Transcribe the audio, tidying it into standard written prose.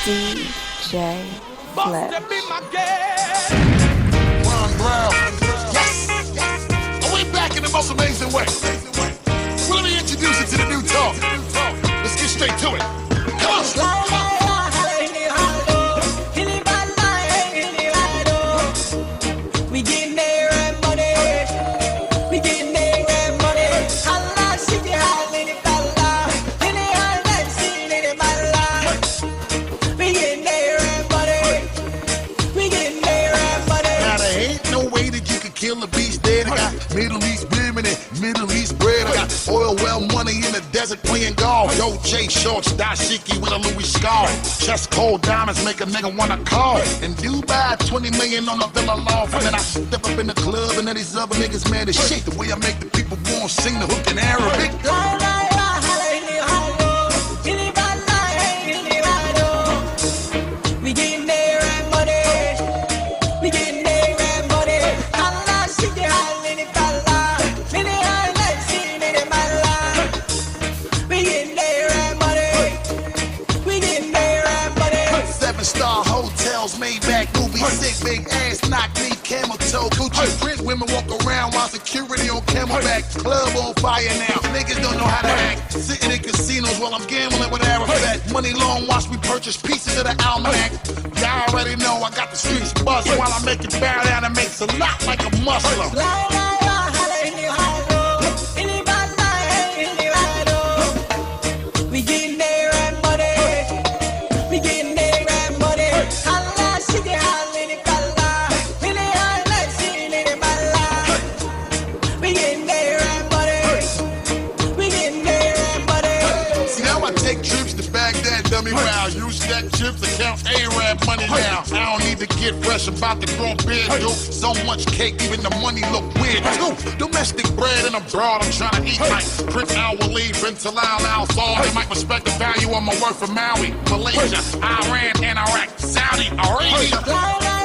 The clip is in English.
DJ Fletch. Ron Brown. Yes. Are we back in the most amazing way? Well, let me introduce you to the new talk. Let's get straight to it. Come on. Kill the beast dead. I got Middle East women and Middle East bread. I got oil well money in the desert playing golf. Dolce shorts, dashiki with a Louis scarf. Chest cold diamonds make a nigga wanna call. In Dubai, 20 million on a villa loft. And then I step up in the club and then these other niggas mad as shit. The way I make the people want to sing the hook in Arabic. Star hotels, Maybach, movies, sick, big ass, knock me, camel toe, Gucci print. Women walk around while security on camelback. Club on fire now. Niggas don't know how to act. Sitting in casinos while I'm gambling with Arafat. Money long watch me purchase pieces of the almanac. Y'all already know I got the streets bust while I make it bow down and makes a lot like a muscle. Dummy round, use that chips to count A-Rap money now. I don't need to get fresh about the grown beard, dude. So much cake, even the money look weird too. Domestic bread and abroad, I'm trying to eat like Prince Al-Waleed, Bin Talal Al-Saud. They might respect the value of my work from Maui, Malaysia, Iran, and Iraq, Saudi Arabia.